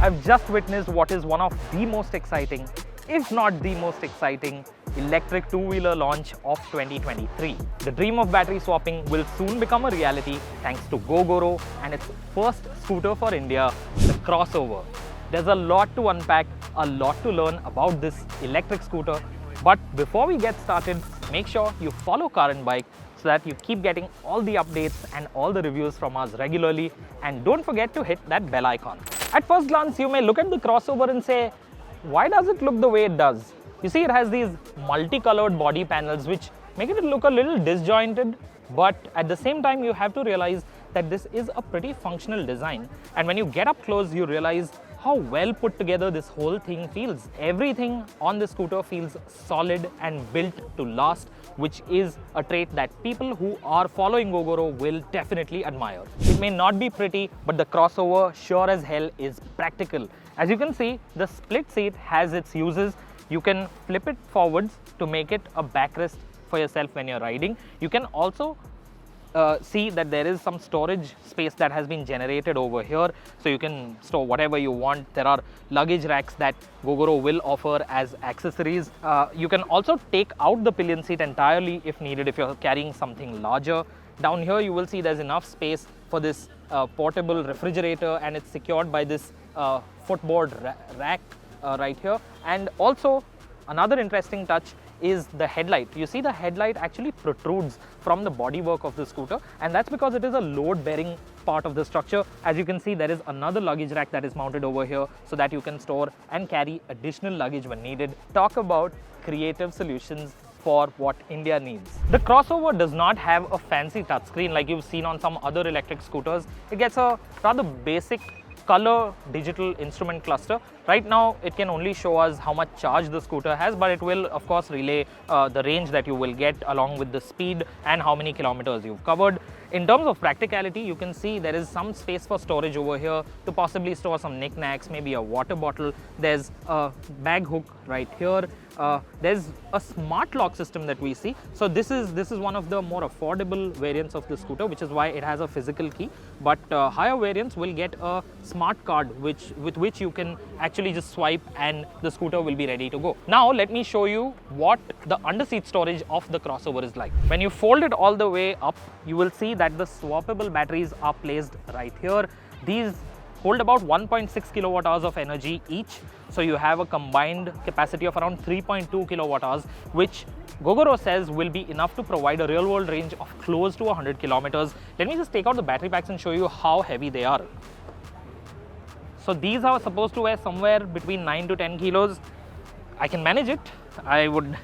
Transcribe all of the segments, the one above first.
I've just witnessed what is one of the most exciting, if not the most exciting, electric two-wheeler launch of 2023. The dream of battery swapping will soon become a reality thanks to Gogoro and its first scooter for India, the Crossover. There's a lot to unpack, a lot to learn about this electric scooter. But before we get started, make sure you follow carandbike so that you keep getting all the updates and all the reviews from us regularly. And don't forget to hit that bell icon. At first glance, you may look at the Crossover and say, why does it look the way it does? You see, it has these multicolored body panels which make it look a little disjointed, but at the same time, you have to realize that this is a pretty functional design. And when you get up close, you realize how well put together this whole thing feels. Everything on the scooter feels solid and built to last, which is a trait that people who are following Gogoro will definitely admire. It may not be pretty, but the Crossover sure as hell is practical. As you can see, the split seat has its uses. You can flip it forwards to make it a backrest for yourself when you're riding. You can also see that there is some storage space that has been generated over here, so you can store whatever you want. There are luggage racks that Gogoro will offer as accessories. You can also take out the pillion seat entirely if needed, if you're carrying something larger. Down here you will see there's enough space for this portable refrigerator, and it's secured by this footboard rack right here. And also another interesting touch is the headlight. You see the headlight actually protrudes from the bodywork of the scooter, and that's because it is a load-bearing part of the structure. As you can see, there is another luggage rack that is mounted over here so that you can store and carry additional luggage when needed. Talk about creative solutions for what India needs. The Crossover does not have a fancy touchscreen like you've seen on some other electric scooters. It gets a rather basic color digital instrument cluster. Right now it can only show us how much charge the scooter has, but it will of course relay the range that you will get along with the speed and how many kilometers you've covered. In terms of practicality, you can see there is some space for storage over here to possibly store some knickknacks, maybe a water bottle. There's a bag hook right here. There's a smart lock system that we see. So this is one of the more affordable variants of the scooter, which is why it has a physical key. But higher variants will get a smart card with which you can actually just swipe and the scooter will be ready to go. Now let me show you what the underseat storage of the Crossover is like. When you fold it all the way up, you will see that the swappable batteries are placed right here. These hold about 1.6 kilowatt hours of energy each. So you have a combined capacity of around 3.2 kilowatt hours, which Gogoro says will be enough to provide a real world range of close to 100 kilometers. Let me just take out the battery packs and show you how heavy they are. So these are supposed to weigh somewhere between 9 to 10 kilos. I can manage it. I would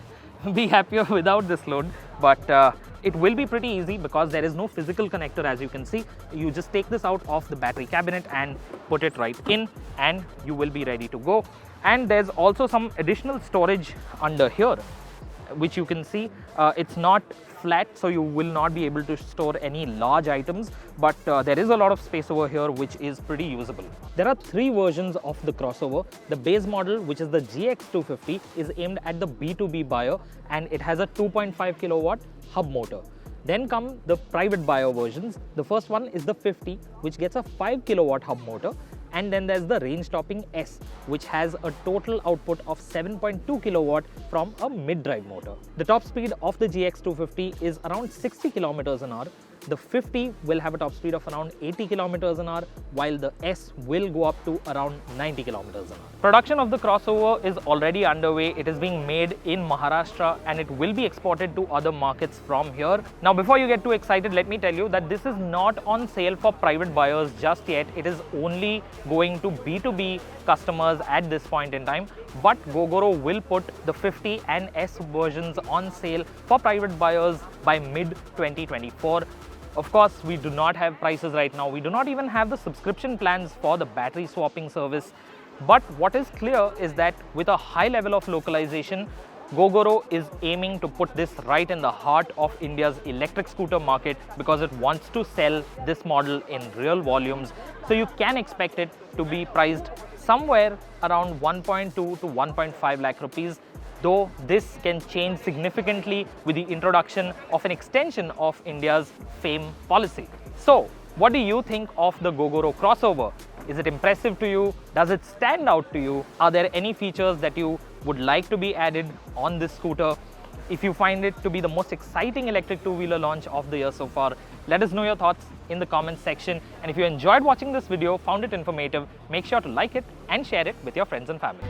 be happier without this load, but it will be pretty easy because there is no physical connector. As you can see, you just take this out of the battery cabinet and put it right in and you will be ready to go. And there's also some additional storage under here, which you can see. It's not flat, so you will not be able to store any large items, but there is a lot of space over here which is pretty usable. There are three versions of the Crossover. The base model, which is the GX250, is aimed at the B2B buyer and it has a 2.5 kilowatt hub motor. Then come the private buyer versions. The first one is the 50, which gets a 5 kilowatt hub motor. And then there's the range topping S, which has a total output of 7.2 kilowatt from a mid-drive motor. The top speed of the GX250 is around 60 kilometers an hour. The 50 will have a top speed of around 80 kilometers an hour, while the S will go up to around 90 kilometers an hour. Production of the Crossover is already underway. It is being made in Maharashtra and it will be exported to other markets from here. Now, before you get too excited, let me tell you that this is not on sale for private buyers just yet. It is only going to B2B customers at this point in time. But Gogoro will put the 50 and S versions on sale for private buyers by mid-2024. Of course, we do not have prices right now. We do not even have the subscription plans for the battery swapping service. But what is clear is that with a high level of localization, Gogoro is aiming to put this right in the heart of India's electric scooter market because it wants to sell this model in real volumes. So you can expect it to be priced somewhere around 1.2 to 1.5 lakh rupees. Though this can change significantly with the introduction of an extension of India's FAME policy. So, what do you think of the Gogoro Crossover? Is it impressive to you? Does it stand out to you? Are there any features that you would like to be added on this scooter? If you find it to be the most exciting electric two-wheeler launch of the year so far, let us know your thoughts in the comments section. And if you enjoyed watching this video, found it informative, make sure to like it and share it with your friends and family.